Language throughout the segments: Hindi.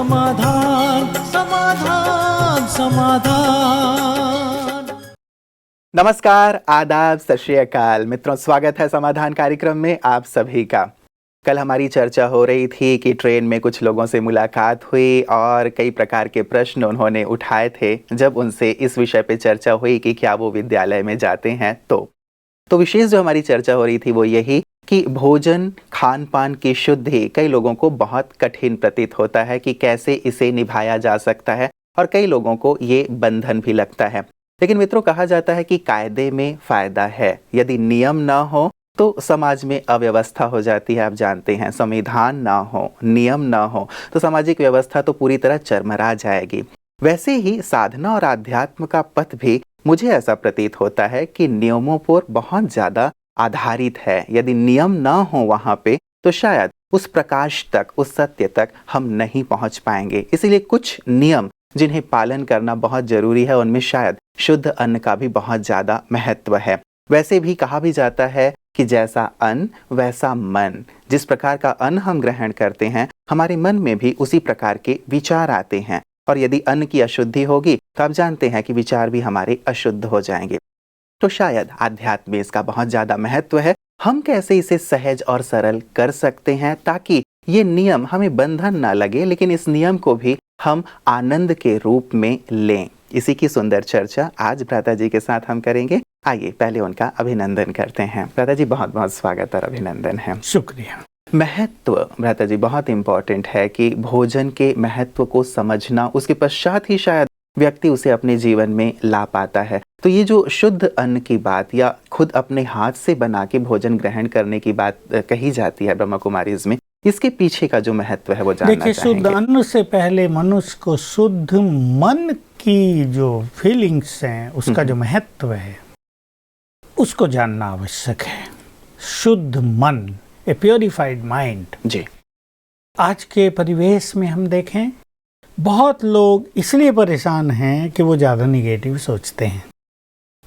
समाधान समाधान समाधान। नमस्कार, आदाब, सत श्री अकाल मित्रों, स्वागत है समाधान कार्यक्रम में आप सभी का। कल हमारी चर्चा हो रही थी कि ट्रेन में कुछ लोगों से मुलाकात हुई और कई प्रकार के प्रश्न उन्होंने उठाए थे। जब उनसे इस विषय पे चर्चा हुई कि क्या वो विद्यालय में जाते हैं तो विशेष जो हमारी चर्चा हो रही थी वो यही कि भोजन खान पान की शुद्धि कई लोगों को बहुत कठिन प्रतीत होता है कि कैसे इसे निभाया जा सकता है, और कई लोगों को ये बंधन भी लगता है। लेकिन मित्रों, कहा जाता है कि कायदे में फायदा है। यदि नियम ना हो तो समाज में अव्यवस्था हो जाती है। आप जानते हैं, संविधान ना हो, नियम ना हो तो सामाजिक व्यवस्था तो पूरी तरह चरमरा जाएगी। वैसे ही साधना और आध्यात्म का पथ भी मुझे ऐसा प्रतीत होता है कि नियमों पर बहुत ज्यादा आधारित है। यदि नियम ना हो वहाँ पे तो शायद उस प्रकाश तक, उस सत्य तक हम नहीं पहुँच पाएंगे। इसीलिए कुछ नियम जिन्हें पालन करना बहुत जरूरी है, उनमें शायद शुद्ध अन्न का भी बहुत ज़्यादा महत्व है। वैसे भी कहा भी जाता है कि जैसा अन्न वैसा मन। जिस प्रकार का अन्न हम ग्रहण करते हैं, हमारे मन में भी उसी प्रकार के विचार आते हैं। और यदि अन्न की अशुद्धि होगी तो आप जानते हैं कि विचार भी हमारे अशुद्ध हो जाएंगे। तो शायद आध्यात्म में इसका बहुत ज़्यादा महत्व है। हम कैसे इसे सहज और सरल कर सकते हैं ताकि ये नियम हमें बंधन ना लगे, लेकिन इस नियम को भी हम आनंद के रूप में लें। इसी की सुंदर चर्चा आज भ्राता जी के साथ हम करेंगे। आइए पहले उनका अभिनंदन करते हैं। भ्राता जी, बहुत बहुत स्वागत और अभिनंदन है। शुक्रिया। महत्व भ्राता जी बहुत इम्पोर्टेंट है कि भोजन के महत्व को समझना, उसके पश्चात ही शायद व्यक्ति उसे अपने जीवन में ला पाता है। तो ये जो शुद्ध अन्न की बात या खुद अपने हाथ से बना के भोजन ग्रहण करने की बात कही जाती है ब्रह्मा कुमारीज में, इसके पीछे का जो महत्व है वो जानना देखिए, चाहेंगे। शुद्ध अन्न से पहले मनुष्य को शुद्ध मन की जो फीलिंग्स हैं, उसका जो महत्व है उसको जानना आवश्यक है। शुद्ध मन, ए प्योरिफाइड माइंड जी। आज के परिवेश में हम देखें, बहुत लोग इसलिए परेशान हैं कि वो ज़्यादा निगेटिव सोचते हैं,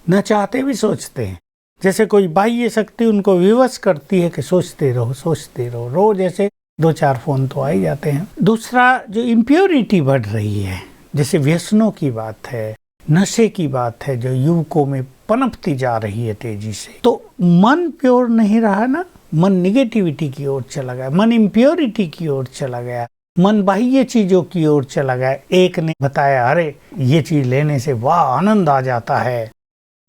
न चाहते भी सोचते हैं। जैसे कोई बाह्य शक्ति उनको विवश करती है कि सोचते रहो। रोज ऐसे 2-4 फोन तो आ ही जाते हैं। दूसरा, जो इम्प्योरिटी बढ़ रही है, जैसे व्यसनों की बात है, नशे की बात है, जो युवकों में पनपती जा रही है तेजी से, तो मन प्योर नहीं रहा ना। मन निगेटिविटी की ओर चला गया, मन इम्प्योरिटी की ओर चला गया, मन बाह्य चीजों की ओर चला गया। एक ने बताया, अरे ये चीज लेने से वाह आनंद आ जाता है,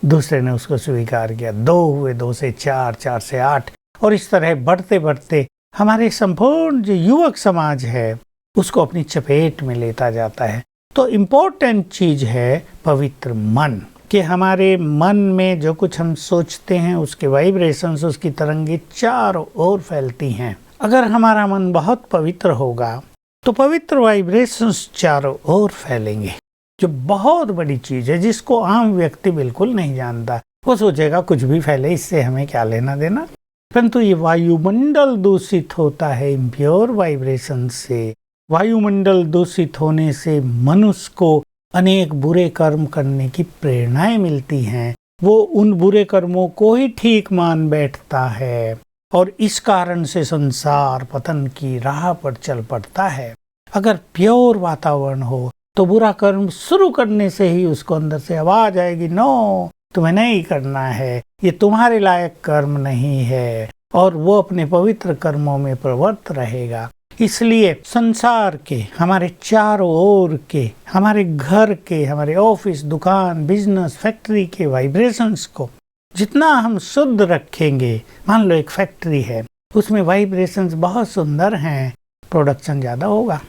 दूसरे ने उसको स्वीकार किया, 2 हुए, 2 से 4, 4 से 8, और इस तरह बढ़ते बढ़ते हमारे संपूर्ण जो युवक समाज है उसको अपनी चपेट में लेता जाता है। तो इम्पोर्टेंट चीज है पवित्र मन, कि हमारे मन में जो कुछ हम सोचते हैं उसके वाइब्रेशंस, उसकी तरंगें चारों ओर फैलती हैं। अगर हमारा मन बहुत पवित्र होगा तो पवित्र वाइब्रेशंस चारों ओर फैलेंगे, जो बहुत बड़ी चीज है, जिसको आम व्यक्ति बिल्कुल नहीं जानता। वो सोचेगा कुछ भी फैले, इससे हमें क्या लेना देना। परंतु ये वायुमंडल दूषित होता है इम्प्योर वाइब्रेशन से। वायुमंडल दूषित होने से मनुष्य को अनेक बुरे कर्म करने की प्रेरणाएं मिलती हैं। वो उन बुरे कर्मों को ही ठीक मान बैठता है और इस कारण से संसार पतन की राह पर चल पड़ता है। अगर प्योर वातावरण हो तो बुरा कर्म शुरू करने से ही उसको अंदर से आवाज आएगी, नो, तुम्हें नहीं करना है, ये तुम्हारे लायक कर्म नहीं है, और वो अपने पवित्र कर्मों में प्रवृत्त रहेगा। इसलिए संसार के, हमारे चारों ओर के, हमारे घर के, हमारे ऑफिस, दुकान, बिजनेस, फैक्ट्री के वाइब्रेशंस को जितना हम शुद्ध रखेंगे, मान लो एक फैक्ट्री है, उसमें वाइब्रेशंस बहुत सुंदर हैं, प्रोडक्शन ज़्यादा होगा।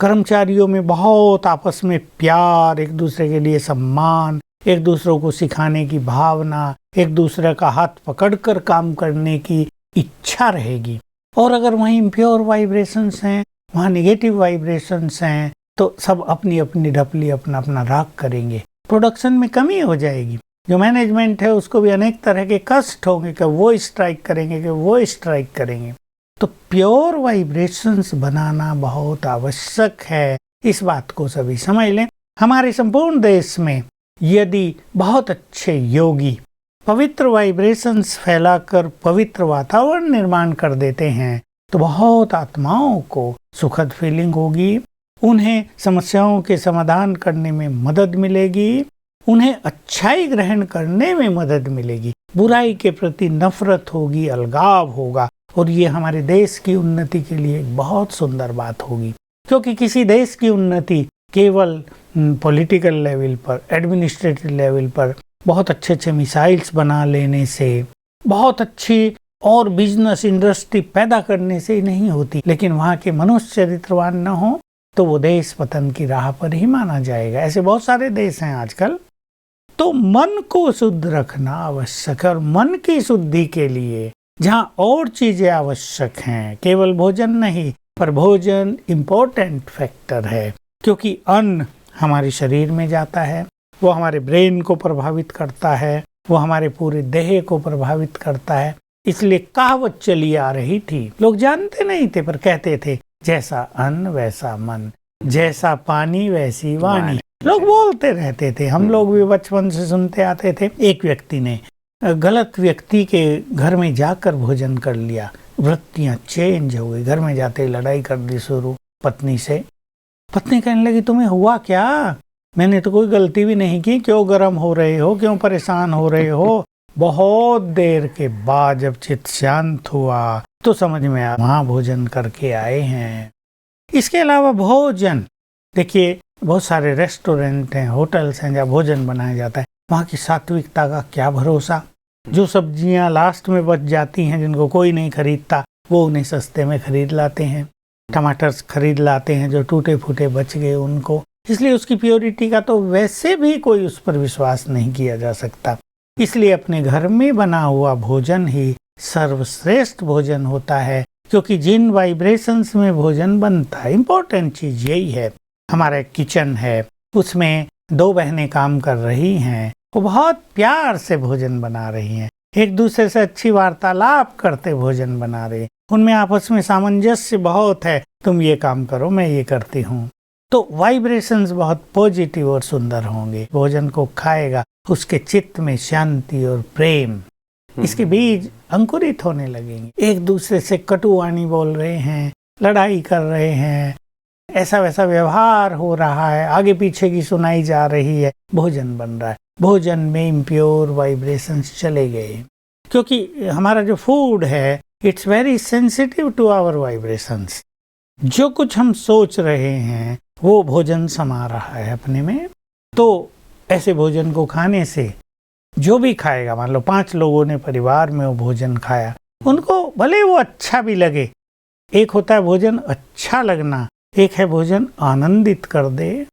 कर्मचारियों में बहुत आपस में प्यार, एक दूसरे के लिए सम्मान, एक दूसरों को सिखाने की भावना, एक दूसरे का हाथ पकड़कर काम करने की इच्छा रहेगी। और अगर वहीं इम्प्योर वाइब्रेशंस हैं, वहाँ निगेटिव वाइब्रेशंस हैं, तो सब अपनी अपनी ढपली अपना अपना राग करेंगे, प्रोडक्शन में कमी हो जाएगी। जो मैनेजमेंट है उसको भी अनेक तरह के कष्ट होंगे कि वो स्ट्राइक करेंगे, कि वो स्ट्राइक करेंगे। तो प्योर वाइब्रेशंस बनाना बहुत आवश्यक है। इस बात को सभी समझ लें। हमारे संपूर्ण देश में यदि बहुत अच्छे योगी पवित्र वाइब्रेशंस फैलाकर पवित्र वातावरण निर्माण कर देते हैं तो बहुत आत्माओं को सुखद फीलिंग होगी, उन्हें समस्याओं के समाधान करने में मदद मिलेगी, उन्हें अच्छाई ग्रहण करने में मदद मिलेगी, बुराई के प्रति नफरत होगी, अलगाव होगा, और ये हमारे देश की उन्नति के लिए एक बहुत सुंदर बात होगी। क्योंकि किसी देश की उन्नति केवल पॉलिटिकल लेवल पर, एडमिनिस्ट्रेटिव लेवल पर बहुत अच्छे अच्छे मिसाइल्स बना लेने से, बहुत अच्छी और बिजनेस इंडस्ट्री पैदा करने से ही नहीं होती, लेकिन वहाँ के मनुष्य चरित्रवान न हो तो वो देश पतन की राह पर ही माना जाएगा। ऐसे बहुत सारे देश हैं आजकल। तो मन को शुद्ध रखना आवश्यक है, और मन की शुद्धि के लिए जहाँ और चीजें आवश्यक हैं, केवल भोजन नहीं, पर भोजन इम्पोर्टेंट फैक्टर है, क्योंकि अन्न हमारे शरीर में जाता है, वो हमारे ब्रेन को प्रभावित करता है, वो हमारे पूरे देह को प्रभावित करता है। इसलिए कहावत चली आ रही थी, लोग जानते नहीं थे पर कहते थे, जैसा अन्न वैसा मन, जैसा पानी वैसी वाणी। लोग बोलते रहते थे, हम लोग भी बचपन से सुनते आते थे। एक व्यक्ति ने गलत व्यक्ति के घर में जाकर भोजन कर लिया, वृत्तियां चेंज हो गई, घर में जाते ही लड़ाई कर दी शुरू पत्नी से। पत्नी कहने लगी, तुम्हें हुआ क्या? मैंने तो कोई गलती भी नहीं की, क्यों गर्म हो रहे हो, क्यों परेशान हो रहे हो? बहुत देर के बाद जब चित्त शांत हुआ तो समझ में आया, वहाँ भोजन करके आए हैं। इसके अलावा भोजन, देखिए बहुत सारे रेस्टोरेंट हैं, होटल्स हैं जहाँ भोजन बनाया जाता है, वहाँ की सात्विकता का क्या भरोसा। जो सब्जियाँ लास्ट में बच जाती हैं, जिनको कोई नहीं खरीदता, वो उन्हें सस्ते में खरीद लाते हैं। टमाटर खरीद लाते हैं जो टूटे फूटे बच गए उनको। इसलिए उसकी प्योरिटी का तो वैसे भी कोई उस पर विश्वास नहीं किया जा सकता। इसलिए अपने घर में बना हुआ भोजन ही सर्वश्रेष्ठ भोजन होता है, क्योंकि जिन वाइब्रेशंस में भोजन बनता है, इम्पोर्टेंट चीज यही है। हमारा एक किचन है, उसमें 2 बहनें काम कर रही हैं, वो बहुत प्यार से भोजन बना रही हैं, एक दूसरे से अच्छी वार्तालाप करते भोजन बना रही हैं, उनमें आपस में सामंजस्य बहुत है, तुम ये काम करो मैं ये करती हूँ, तो वाइब्रेशंस बहुत पॉजिटिव और सुंदर होंगे। भोजन को खाएगा, उसके चित्त में शांति और प्रेम, इसके बीज अंकुरित होने लगेंगे। एक दूसरे से कटुवाणी बोल रहे हैं, लड़ाई कर रहे हैं, ऐसा वैसा व्यवहार हो रहा है, आगे पीछे की सुनाई जा रही है, भोजन बन रहा है, भोजन में इम्प्योर वाइब्रेशंस चले गए। क्योंकि हमारा जो फूड है, it's very sensitive to our vibrations. जो कुछ हम सोच रहे हैं वो भोजन समा रहा है अपने में। तो ऐसे भोजन को खाने से जो भी खाएगा, मान लो 5 लोगों ने परिवार में वो भोजन खाया, उनको भले वो अच्छा भी लगे, एक होता है भोजन अच्छा लगना, एक है भोजन आनंदित कर दे,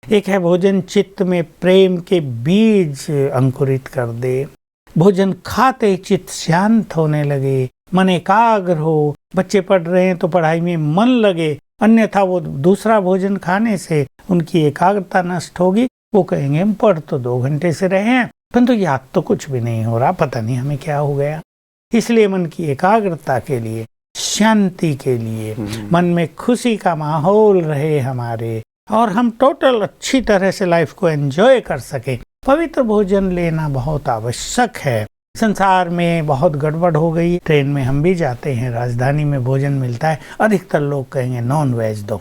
एक है भोजन चित्त में प्रेम के बीज अंकुरित कर दे। भोजन खाते चित्त शांत होने लगे, मन एकाग्र हो, बच्चे पढ़ रहे हैं तो पढ़ाई में मन लगे, अन्यथा वो दूसरा भोजन खाने से उनकी एकाग्रता नष्ट होगी। वो कहेंगे हम पढ़ तो 2 घंटे से रहे हैं, परंतु याद तो कुछ भी नहीं हो रहा, पता नहीं हमें क्या हो गया। इसलिए मन की एकाग्रता के लिए, शांति के लिए, मन में खुशी का माहौल रहे हमारे, और हम टोटल अच्छी तरह से लाइफ को एंजॉय कर सके, पवित्र भोजन लेना बहुत आवश्यक है। संसार में बहुत गड़बड़ हो गई। ट्रेन में हम भी जाते हैं, राजधानी में भोजन मिलता है, अधिकतर लोग कहेंगे नॉन वेज दो।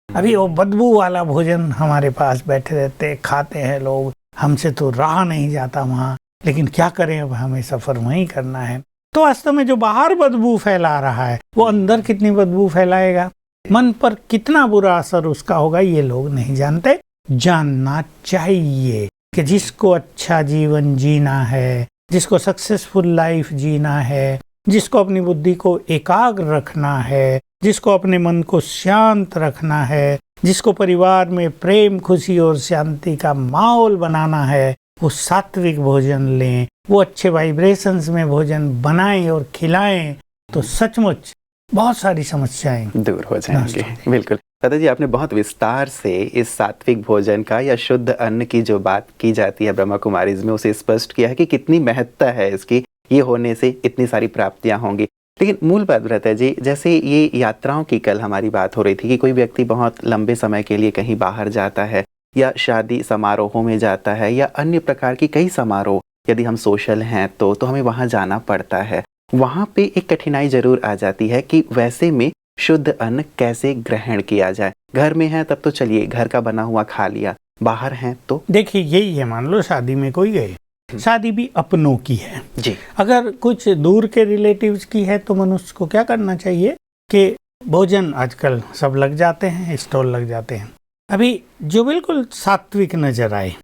अभी वो बदबू वाला भोजन हमारे पास बैठे रहते, खाते हैं लोग, हमसे तो रहा नहीं जाता वहाँ, लेकिन क्या करें, अब हमें सफर वहीं करना है। तो वास्तव में जो बाहर बदबू फैला रहा है, वो अंदर कितनी बदबू फैलाएगा, मन पर कितना बुरा असर उसका होगा, ये लोग नहीं जानते। जानना चाहिए कि जिसको अच्छा जीवन जीना है, जिसको सक्सेसफुल लाइफ जीना है, जिसको अपनी बुद्धि को एकाग्र रखना है, जिसको अपने मन को शांत रखना है, जिसको परिवार में प्रेम, खुशी और शांति का माहौल बनाना है, वो सात्विक भोजन लें, वो अच्छे वाइब्रेशंस में भोजन बनाएं और खिलाएं, तो सचमुच बहुत सारी समस्याएं दूर हो जाएंगे। बिल्कुल दादाजी, आपने बहुत विस्तार से इस सात्विक भोजन का या शुद्ध अन्न की जो बात की जाती है ब्रह्मा कुमारीज में, उसे स्पष्ट किया है कि कितनी महत्ता है इसकी, ये होने से इतनी सारी प्राप्तियां होंगी। लेकिन मूल बात रहता है जी, जैसे ये यात्राओं की कल हमारी बात हो रही थी कि कोई व्यक्ति बहुत लंबे समय के लिए कहीं बाहर जाता है, या शादी समारोहों में जाता है, या अन्य प्रकार की कई समारोह, यदि हम सोशल हैं तो हमें वहाँ जाना पड़ता है। वहाँ पे एक कठिनाई जरूर आ जाती है कि वैसे में शुद्ध अन्न कैसे ग्रहण किया जाए? घर में है तब तो चलिए घर का बना हुआ खा लिया, बाहर हैं तो? देखिए यही है, मान लो शादी में कोई गए, शादी भी अपनों की है जी। अगर कुछ दूर के रिलेटिव्स की है तो मनुष्य को क्या करना चाहिए कि भोजन आजकल सब लग जाते हैं, स्टॉल लग जाते हैं, अभी जो बिल्कुल सात्विक नजर आए,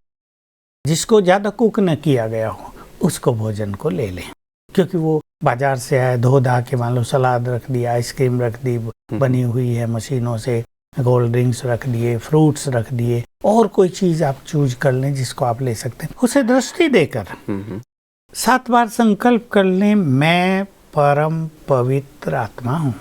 जिसको ज़्यादा कुक न किया गया हो, उसको भोजन को ले लें, क्योंकि वो बाजार से आए, धो धा के मान लो सलाद रख दिया, आइसक्रीम रख दी बनी हुई है मशीनों से, कोल्ड ड्रिंक्स रख दिए, फ्रूट्स रख दिए, और कोई चीज़ आप चूज कर लें जिसको आप ले सकते हैं, उसे दृष्टि देकर 7 बार संकल्प कर लें, मैं परम पवित्र आत्मा हूँ,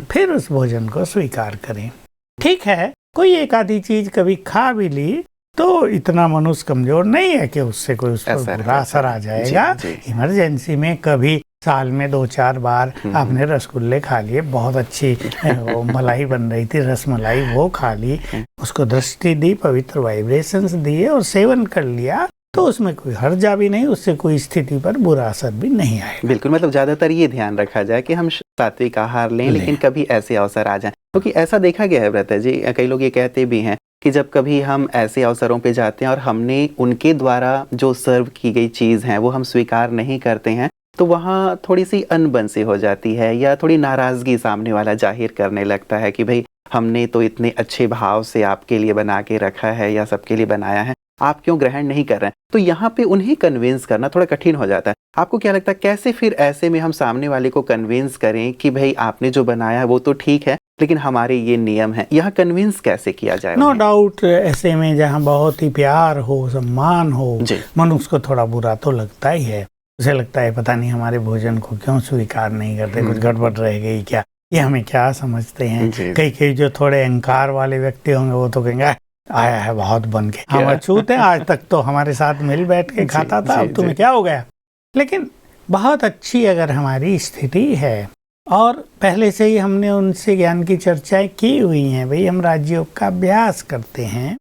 फिर उस भोजन को स्वीकार करें। ठीक है, कोई एक आधी चीज कभी खा भी ली तो इतना मनुष्य कमजोर नहीं है कि उससे कोई उस पर बुरा असर आ जाएगा। इमरजेंसी में कभी साल में 2-4 बार आपने रसगुल्ले खा लिए, बहुत अच्छी वो मलाई बन रही थी रसमलाई, वो खा ली, उसको दृष्टि दी, पवित्र वाइब्रेशंस दिए और सेवन कर लिया, तो उसमें कोई हर्जा भी नहीं, उससे कोई स्थिति पर बुरा असर भी नहीं आएगा। बिल्कुल, मतलब ज्यादातर ये ध्यान रखा जाए कि हम सात्विक आहार लें, लेकिन कभी ऐसे अवसर आ जाएं, क्योंकि ऐसा देखा गया है व्रता जी, कई लोग ये कहते भी हैं कि जब कभी हम ऐसे अवसरों पे जाते हैं और हमने उनके द्वारा जो सर्व की गई चीज़ है वो हम स्वीकार नहीं करते हैं, तो वहाँ थोड़ी सी अनबन सी हो जाती है, या थोड़ी नाराज़गी सामने वाला जाहिर करने लगता है कि भाई हमने तो इतने अच्छे भाव से आपके लिए बना के रखा है या सबके लिए बनाया है, आप क्यों ग्रहण नहीं कर रहे हैं? तो यहाँ पे उन्हें कन्विंस करना थोड़ा कठिन हो जाता है। आपको क्या लगता है कैसे फिर ऐसे में हम सामने वाले को कन्विंस करें कि भाई आपने जो बनाया है वो तो ठीक है, लेकिन हमारे ये नियम है, यहाँ कन्विंस कैसे किया जाए? नो डाउट, ऐसे में जहाँ बहुत ही प्यार हो, सम्मान हो, मनुष्य को थोड़ा बुरा तो लगता ही है, उसे लगता है पता नहीं हमारे भोजन को क्यों स्वीकार नहीं करते, कुछ गड़बड़ रह गई क्या, ये हमें क्या समझते हैं। कई जो थोड़े अहंकार वाले व्यक्ति होंगे वो तो कहेंगे आया है बहुत बन के, हम अछूत हैं, आज तक तो हमारे साथ मिल बैठ के खाता था, अब तुम्हें क्या हो गया। लेकिन बहुत अच्छी अगर हमारी स्थिति है और पहले से ही हमने उनसे ज्ञान की चर्चाएं की हुई हैं, भाई हम राजयोग का अभ्यास करते हैं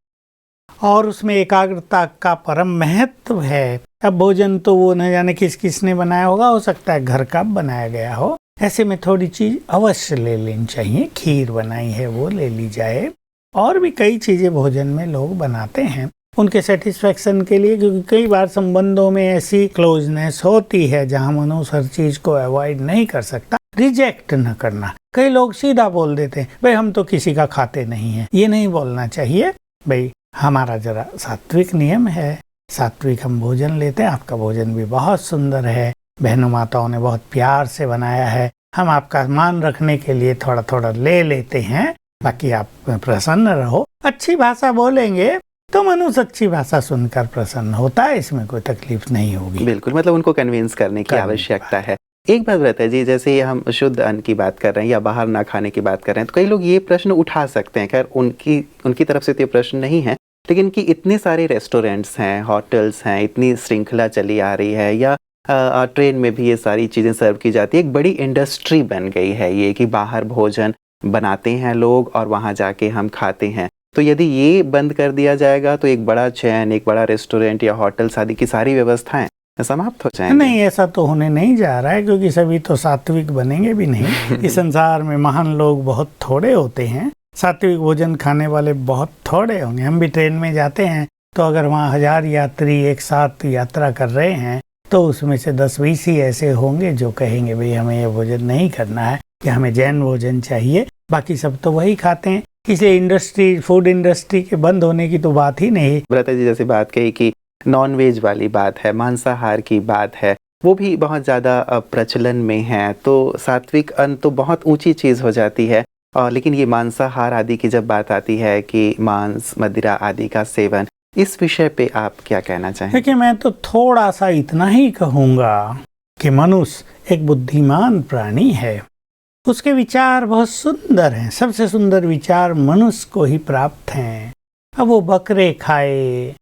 और उसमें एकाग्रता का परम महत्व है। अब भोजन तो वो न जाने किस किस ने बनाया होगा, हो सकता है घर का बनाया गया हो, ऐसे में थोड़ी चीज अवश्य ले लेनी चाहिए, खीर बनाई है वो ले ली जाए, और भी कई चीजें भोजन में लोग बनाते हैं उनके सेटिस्फेक्शन के लिए, क्योंकि कई बार संबंधों में ऐसी क्लोजनेस होती है जहां मनुष्य हर चीज को अवॉइड नहीं कर सकता। रिजेक्ट न करना, कई लोग सीधा बोल देते हैं भाई हम तो किसी का खाते नहीं है, ये नहीं बोलना चाहिए। भाई हमारा जरा सात्विक नियम है, सात्विक हम भोजन लेते हैं, आपका भोजन भी बहुत सुंदर है, बहनों माताओं ने बहुत प्यार से बनाया है, हम आपका मान रखने के लिए थोड़ा थोड़ा ले लेते हैं, बाकी आप प्रसन्न रहो। अच्छी भाषा बोलेंगे तो मनुष्य अच्छी भाषा सुनकर प्रसन्न होता है, इसमें कोई तकलीफ नहीं होगी। बिल्कुल, मतलब उनको कन्विंस करने की आवश्यकता है। एक बात रहता है जी, जैसे ये हम शुद्ध अन्न की बात कर रहे हैं या बाहर ना खाने की बात कर रहे हैं, तो कई लोग ये प्रश्न उठा सकते हैं, खैर उनकी तरफ से तो ये प्रश्न नहीं है, लेकिन कि इतने सारे रेस्टोरेंट्स हैं, होटल्स हैं, इतनी श्रृंखला चली आ रही है, या ट्रेन में भी ये सारी चीज़ें सर्व की जाती है, एक बड़ी इंडस्ट्री बन गई है ये कि बाहर भोजन बनाते हैं लोग और वहाँ जाके हम खाते हैं। तो यदि ये बंद कर दिया जाएगा तो एक बड़ा चैन, एक बड़ा रेस्टोरेंट या होटल आदि की सारी व्यवस्थाएं समाप्त हो जाएंगी। नहीं, ऐसा तो होने नहीं जा रहा है, क्योंकि सभी तो सात्विक बनेंगे भी नहीं। इस संसार में महान लोग बहुत थोड़े होते हैं, सात्विक भोजन खाने वाले बहुत थोड़े होंगे। हम भी ट्रेन में जाते हैं तो अगर वहाँ 1000 यात्री एक साथ यात्रा कर रहे हैं तो उसमें से 10-20 ही ऐसे होंगे जो कहेंगे भाई हमें ये भोजन नहीं करना है, कि हमें जैन भोजन चाहिए, बाकी सब तो वही खाते हैं। इसलिए फूड इंडस्ट्री के बंद होने की तो बात ही नहीं। व्रता जी जैसे बात कही कि नॉन वेज वाली बात है, मांसाहार की बात है, वो भी बहुत ज़्यादा प्रचलन में है, तो सात्विक अन्न तो बहुत ऊंची चीज़ हो जाती है, लेकिन ये मांसाहार आदि की जब बात आती है कि मांस मदिरा आदि का सेवन, इस विषय पे आप क्या कहना चाहें? देखिए, मैं तो थोड़ा सा इतना ही कहूँगा कि मनुष्य एक बुद्धिमान प्राणी है, उसके विचार बहुत सुंदर हैं, सबसे सुंदर विचार मनुष्य को ही प्राप्त हैं। अब वो बकरे खाए,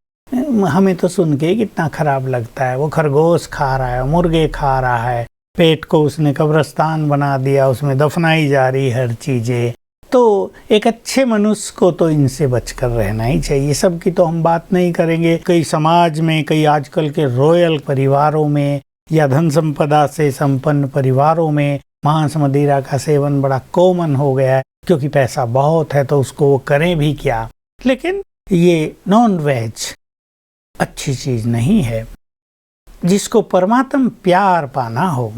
हमें तो सुन के कितना खराब लगता है, वो खरगोश खा रहा है, मुर्गे खा रहा है, पेट को उसने कब्रिस्तान बना दिया, उसमें दफनाई जा रही हर चीजें। तो एक अच्छे मनुष्य को तो इनसे बचकर रहना ही चाहिए। सबकी तो हम बात नहीं करेंगे, कई समाज में, कई आजकल के रॉयल परिवारों में या धन संपदा से संपन्न परिवारों में मांस मदिरा का सेवन बड़ा कॉमन हो गया है, क्योंकि पैसा बहुत है तो उसको वो करें भी क्या। लेकिन ये नॉन वेज अच्छी चीज नहीं है। जिसको परमात्म प्यार पाना हो,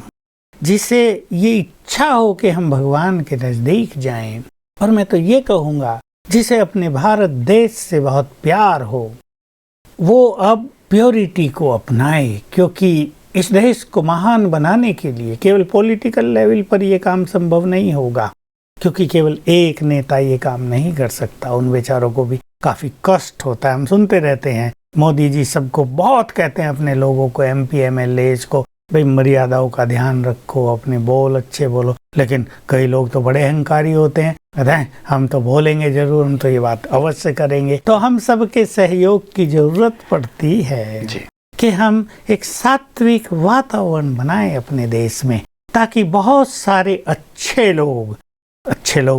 जिसे ये इच्छा हो कि हम भगवान के नजदीक जाएं, और मैं तो ये कहूँगा जिसे अपने भारत देश से बहुत प्यार हो, वो अब प्योरिटी को अपनाए, क्योंकि इस देश को महान बनाने के लिए केवल पॉलिटिकल लेवल पर ये काम संभव नहीं होगा, क्योंकि केवल एक नेता ये काम नहीं कर सकता। उन बेचारों को भी काफी कष्ट होता है। हम सुनते रहते हैं मोदी जी सबको बहुत कहते हैं, अपने लोगों को, MP MLAs को, भाई मर्यादाओं का ध्यान रखो, अपने बोल अच्छे बोलो। लेकिन कई लोग तो बड़े अहंकारी होते हैं, कहते हैं हम तो बोलेंगे जरूर, हम तो ये बात अवश्य करेंगे। तो हम सबके सहयोग की जरूरत पड़ती है कि हम एक सात्विक वातावरण बनाएं अपने देश में, ताकि बहुत सारे अच्छे लोग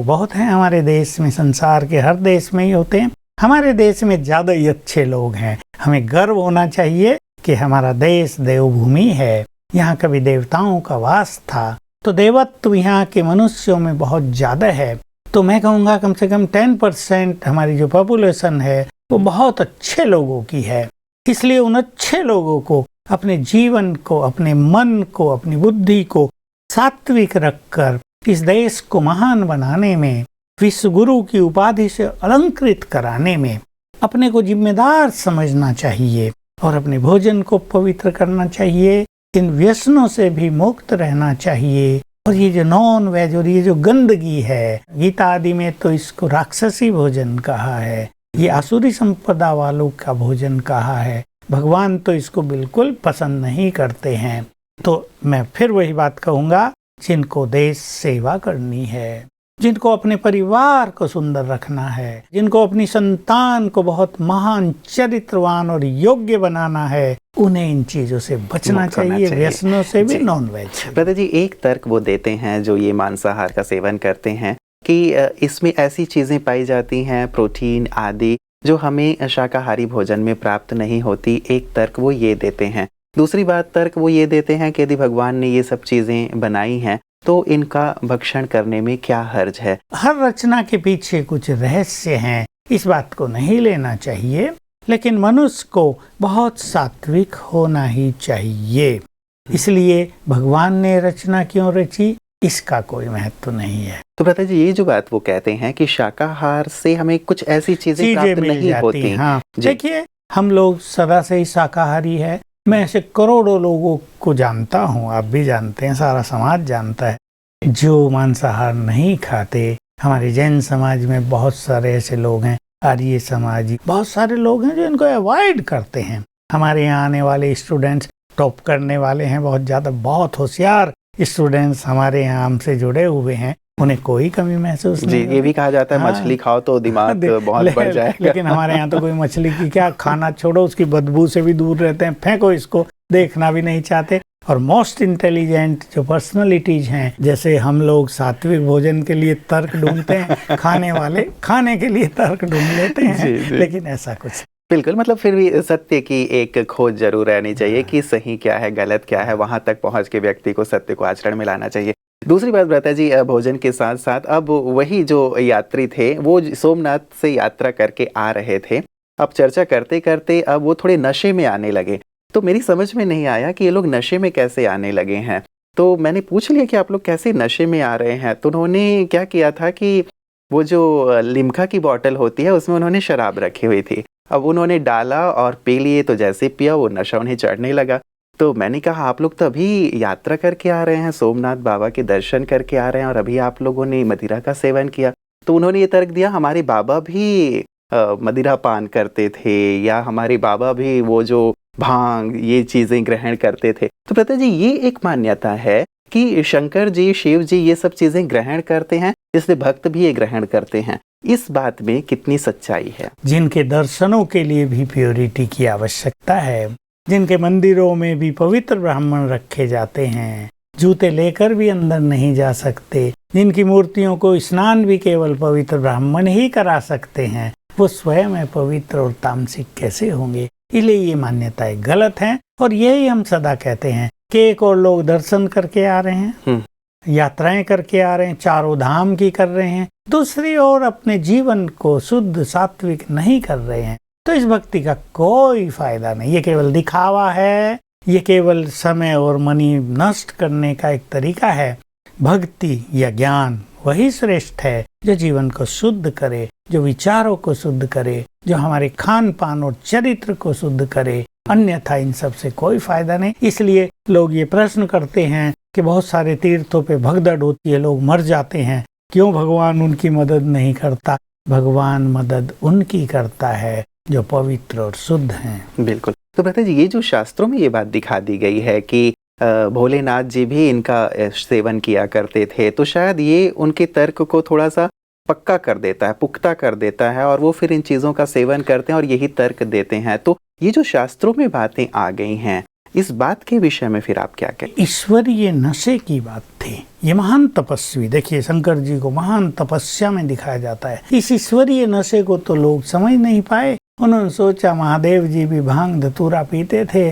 बहुत हैं हमारे देश में, संसार के हर देश में ही होते हैं, हमारे देश में ज्यादा ही अच्छे लोग हैं। हमें गर्व होना चाहिए कि हमारा देश देवभूमि है, यहाँ कभी देवताओं का वास था, तो देवत्व यहाँ के मनुष्यों में बहुत ज्यादा है। तो मैं कहूँगा कम से कम 10% हमारी जो पॉपुलेशन है वो बहुत अच्छे लोगों की है। इसलिए उन अच्छे लोगों को अपने जीवन को, अपने मन को, अपनी बुद्धि को सात्विक रखकर इस देश को महान बनाने में, विश्व गुरु की उपाधि से अलंकृत कराने में अपने को जिम्मेदार समझना चाहिए, और अपने भोजन को पवित्र करना चाहिए, इन व्यसनों से भी मुक्त रहना चाहिए। और ये जो नॉन वेज और ये जो गंदगी है, गीता आदि में तो इसको राक्षसी भोजन कहा है, ये आसुरी संपदा वालों का भोजन कहा है। भगवान तो इसको बिल्कुल पसंद नहीं करते हैं। तो मैं फिर वही बात कहूँगा, जिनको देश सेवा करनी है, जिनको अपने परिवार को सुंदर रखना है, जिनको अपनी संतान को बहुत महान चरित्रवान और योग्य बनाना है, उन्हें इन चीजों से बचना चाहिए, व्यसनों से भी, नॉन वेज। ब्रदर जी, एक तर्क वो देते हैं जो ये मांसाहार का सेवन करते हैं कि इसमें ऐसी चीजें पाई जाती हैं, प्रोटीन आदि, जो हमें शाकाहारी भोजन में प्राप्त नहीं होती। एक तर्क वो ये देते हैं। दूसरी बात तर्क वो ये देते हैं कि यदि भगवान ने ये सब चीजें बनाई हैं तो इनका भक्षण करने में क्या हर्ज है। हर रचना के पीछे कुछ रहस्य हैं, इस बात को नहीं लेना चाहिए, लेकिन मनुष्य को बहुत सात्विक होना ही चाहिए। इसलिए भगवान ने रचना क्यों रची, इसका कोई महत्व नहीं है। तो ब्रदर जी, ये जो बात वो कहते हैं कि शाकाहार से हमें कुछ ऐसी चीजें प्राप्त नहीं होती। हाँ, देखिए हम लोग सदा से ही शाकाहारी है। मैं ऐसे करोड़ों लोगों को जानता हूँ, आप भी जानते हैं, सारा समाज जानता है, जो मांसाहार नहीं खाते। हमारे जैन समाज में बहुत सारे ऐसे लोग हैं, आर्य समाज, बहुत सारे लोग हैं जो इनको अवॉइड करते हैं। हमारे यहाँ आने वाले स्टूडेंट्स टॉप करने वाले हैं, बहुत ज़्यादा, बहुत होशियार स्टूडेंट्स हमारे यहाँ हमसे जुड़े हुए हैं, उन्हें कोई कमी महसूस नहीं। ये भी कहा जाता है मछली खाओ तो दिमाग बहुत बढ़ जाएगा। लेकिन हमारे यहाँ तो कोई मछली की क्या, खाना छोड़ो, उसकी बदबू से भी दूर रहते हैं, फेंको इसको, देखना भी नहीं चाहते। और मोस्ट इंटेलिजेंट जो पर्सनालिटीज हैं, जैसे हम लोग सात्विक भोजन के लिए तर्क ढूंढते हैं, खाने वाले खाने के लिए तर्क ढूंढ लेते हैं। लेकिन ऐसा कुछ बिल्कुल, मतलब फिर भी सत्य की एक खोज जरूर रहनी चाहिए कि सही क्या है, गलत क्या है, वहां तक पहुंच के व्यक्ति को सत्य को आचरण में लाना चाहिए। दूसरी बात ब्रता जी, भोजन के साथ साथ अब वही जो यात्री थे वो सोमनाथ से यात्रा करके आ रहे थे, अब चर्चा करते करते अब वो थोड़े नशे में आने लगे। तो मेरी समझ में नहीं आया कि ये लोग नशे में कैसे आने लगे हैं। तो मैंने पूछ लिया कि आप लोग कैसे नशे में आ रहे हैं। तो उन्होंने क्या किया था कि वो जो लिम्का की बोतल होती है उसमें उन्होंने शराब रखी हुई थी, अब उन्होंने डाला और पी लिए। तो जैसे पिया वो नशा उन्हें चढ़ने लगा। तो मैंने कहा आप लोग तो अभी यात्रा करके आ रहे हैं, सोमनाथ बाबा के दर्शन करके आ रहे हैं, और अभी आप लोगों ने मदिरा का सेवन किया। तो उन्होंने ये तर्क दिया हमारे बाबा भी मदिरा पान करते थे, या हमारे बाबा भी वो जो भांग ये चीजें ग्रहण करते थे। तो प्रता जी, ये एक मान्यता है कि शंकर जी, शिव जी ये सब चीजें ग्रहण करते हैं, इसलिए भक्त भी ये ग्रहण करते हैं। इस बात में कितनी सच्चाई है? जिनके दर्शनों के लिए भी प्योरिटी की आवश्यकता है, जिनके मंदिरों में भी पवित्र ब्राह्मण रखे जाते हैं, जूते लेकर भी अंदर नहीं जा सकते, जिनकी मूर्तियों को स्नान भी केवल पवित्र ब्राह्मण ही करा सकते हैं, वो स्वयं पवित्र और तामसिक कैसे होंगे? इसलिए ये मान्यताएं गलत हैं। और यही हम सदा कहते हैं कि एक और लोग दर्शन करके आ रहे हैं, यात्राएं करके आ रहे हैं, चारों धाम की कर रहे हैं, दूसरी ओर अपने जीवन को शुद्ध सात्विक नहीं कर रहे हैं, तो इस भक्ति का कोई फायदा नहीं। ये केवल दिखावा है, ये केवल समय और मनी नष्ट करने का एक तरीका है। भक्ति या ज्ञान वही श्रेष्ठ है जो जीवन को शुद्ध करे, जो विचारों को शुद्ध करे, जो हमारे खान पान और चरित्र को शुद्ध करे, अन्यथा इन सब से कोई फायदा नहीं। इसलिए लोग ये प्रश्न करते हैं कि बहुत सारे तीर्थों पे भगदड़ होती है, लोग मर जाते हैं, क्यों भगवान उनकी मदद नहीं करता? भगवान मदद उनकी करता है जो पवित्र और शुद्ध हैं। बिल्कुल। तो भ्राता जी, ये जो शास्त्रों में ये बात दिखा दी गई है कि भोलेनाथ जी भी इनका सेवन किया करते थे, तो शायद ये उनके तर्क को थोड़ा सा पक्का कर देता है, पुख्ता कर देता है, और वो फिर इन चीज़ों का सेवन करते हैं और यही तर्क देते हैं। तो ये जो शास्त्रों में बातें आ गई हैं, इस बात के विषय में फिर आप क्या कहें? ईश्वरीय नशे की बात थी। ये महान तपस्वी, देखिए शंकर जी को महान तपस्या में दिखाया जाता है। इस ईश्वरीय नशे को तो लोग समझ नहीं पाए। उन्होंने सोचा महादेव जी भी भांग धतूरा पीते थे।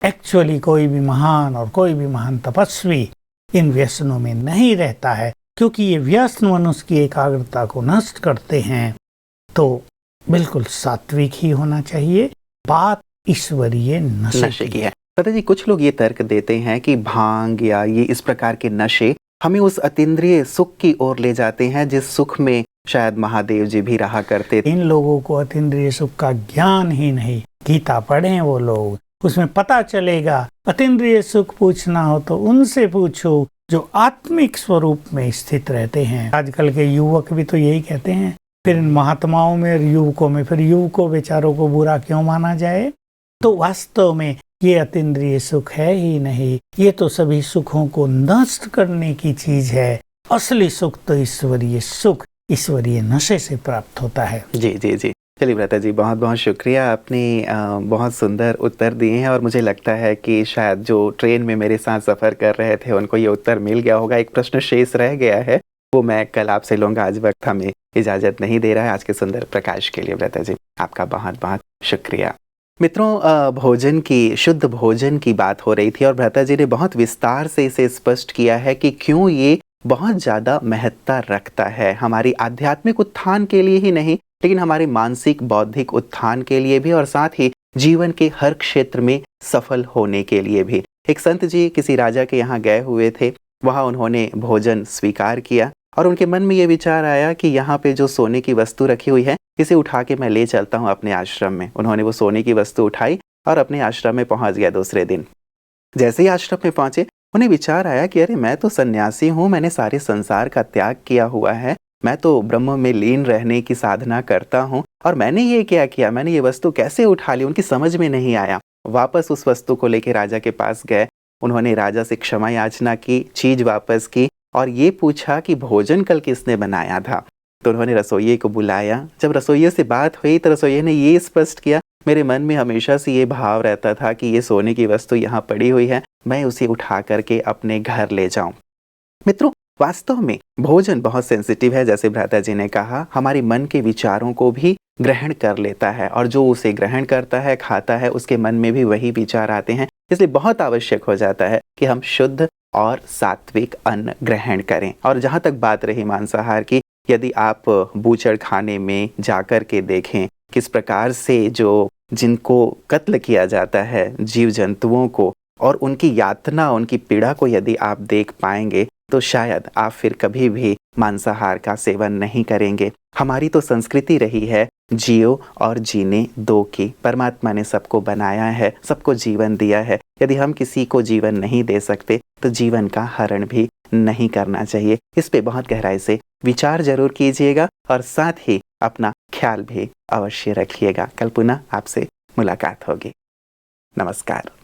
एक्चुअली कोई भी महान और कोई भी महान तपस्वी इन व्यसनों में नहीं रहता है, क्योंकि ये व्यसन मनुष्य की एकाग्रता को नष्ट करते हैं। तो बिल्कुल सात्विक ही होना चाहिए। बात ईश्वरीय नशे की है। पता जी, कुछ लोग ये तर्क देते हैं कि भांग या ये इस प्रकार के नशे हमें उस अतीन्द्रिय सुख की ओर ले जाते हैं जिस सुख में शायद महादेव जी भी रहा करते थे। इन लोगों को अतीन्द्रिय सुख का ज्ञान ही नहीं। गीता पढ़ें वो लोग, उसमें पता चलेगा। अतीन्द्रिय सुख पूछना हो तो उनसे पूछो जो आत्मिक स्वरूप में स्थित रहते हैं। आजकल के युवक भी तो यही कहते हैं। फिर इन महात्माओं में और युवकों में, फिर युवकों बेचारों को बुरा क्यों माना जाए? तो वास्तव में ये अतीन्द्रिय सुख है ही नहीं, ये तो सभी सुखों को नष्ट करने की चीज है। असली सुख तो ईश्वरीय सुख, ईश्वरीय नशे से प्राप्त होता है। जी जी जी। चलिए भ्राता जी, बहुत बहुत शुक्रिया। आपने बहुत सुंदर उत्तर दिए हैं और मुझे लगता है कि शायद जो ट्रेन में मेरे साथ सफ़र कर रहे थे उनको ये उत्तर मिल गया होगा। एक प्रश्न शेष रह गया है, वो मैं कल आपसे लूँगा, आज वक्त हमें इजाज़त नहीं दे रहा है। आज के सुंदर प्रकाश के लिए भ्राता जी आपका बहुत बहुत शुक्रिया। मित्रों, भोजन की, शुद्ध भोजन की बात हो रही थी और भ्राता जी ने बहुत विस्तार से इसे स्पष्ट किया है कि क्यों ये बहुत ज़्यादा महत्ता रखता है हमारी आध्यात्मिक उत्थान के लिए ही नहीं, लेकिन हमारे मानसिक बौद्धिक उत्थान के लिए भी, और साथ ही जीवन के हर क्षेत्र में सफल होने के लिए भी। एक संत जी किसी राजा के यहाँ गए हुए थे, वहाँ उन्होंने भोजन स्वीकार किया और उनके मन में ये विचार आया कि यहाँ पे जो सोने की वस्तु रखी हुई है, इसे उठा के मैं ले चलता हूँ अपने आश्रम में। उन्होंने वो सोने की वस्तु उठाई और अपने आश्रम में पहुँच गया। दूसरे दिन जैसे ही आश्रम में पहुँचे, उन्हें विचार आया कि अरे मैं तो सन्यासी हूँ, मैंने सारे संसार का त्याग किया हुआ है, मैं तो ब्रह्म में लीन रहने की साधना करता हूँ, और मैंने ये क्या किया, मैंने ये वस्तु कैसे उठा ली? उनकी समझ में नहीं आया। वापस उस वस्तु को लेकर राजा के पास गए। उन्होंने राजा से क्षमा याचना की, चीज वापस की और ये पूछा कि भोजन कल किसने बनाया था। तो उन्होंने रसोइये को बुलाया। जब रसोइये से बात हुई तो रसोइये ने ये स्पष्ट किया, मेरे मन में हमेशा से ये भाव रहता था कि ये सोने की वस्तु यहाँ पड़ी हुई है, मैं उसे उठा करके अपने घर ले जाऊं। मित्रों, वास्तव में भोजन बहुत सेंसिटिव है। जैसे भ्राता जी ने कहा, हमारे मन के विचारों को भी ग्रहण कर लेता है और जो उसे ग्रहण करता है, खाता है, उसके मन में भी वही विचार आते हैं। इसलिए बहुत आवश्यक हो जाता है कि हम शुद्ध और सात्विक अन्न ग्रहण करें। और जहाँ तक बात रही मांसाहार की, यदि आप बूचड़ खाने में जाकर के देखें किस प्रकार से जो जिनको कत्ल किया जाता है जीव जंतुओं को, और उनकी यातना, उनकी पीड़ा को यदि आप देख पाएंगे तो शायद आप फिर कभी भी मांसाहार का सेवन नहीं करेंगे। हमारी तो संस्कृति रही है जियो और जीने दो की। परमात्मा ने सबको बनाया है, सबको जीवन दिया है। यदि हम किसी को जीवन नहीं दे सकते तो जीवन का हरण भी नहीं करना चाहिए। इस पे बहुत गहराई से विचार जरूर कीजिएगा और साथ ही अपना ख्याल भी अवश्य रखिएगा। कल पुनः आपसे मुलाकात होगी। नमस्कार।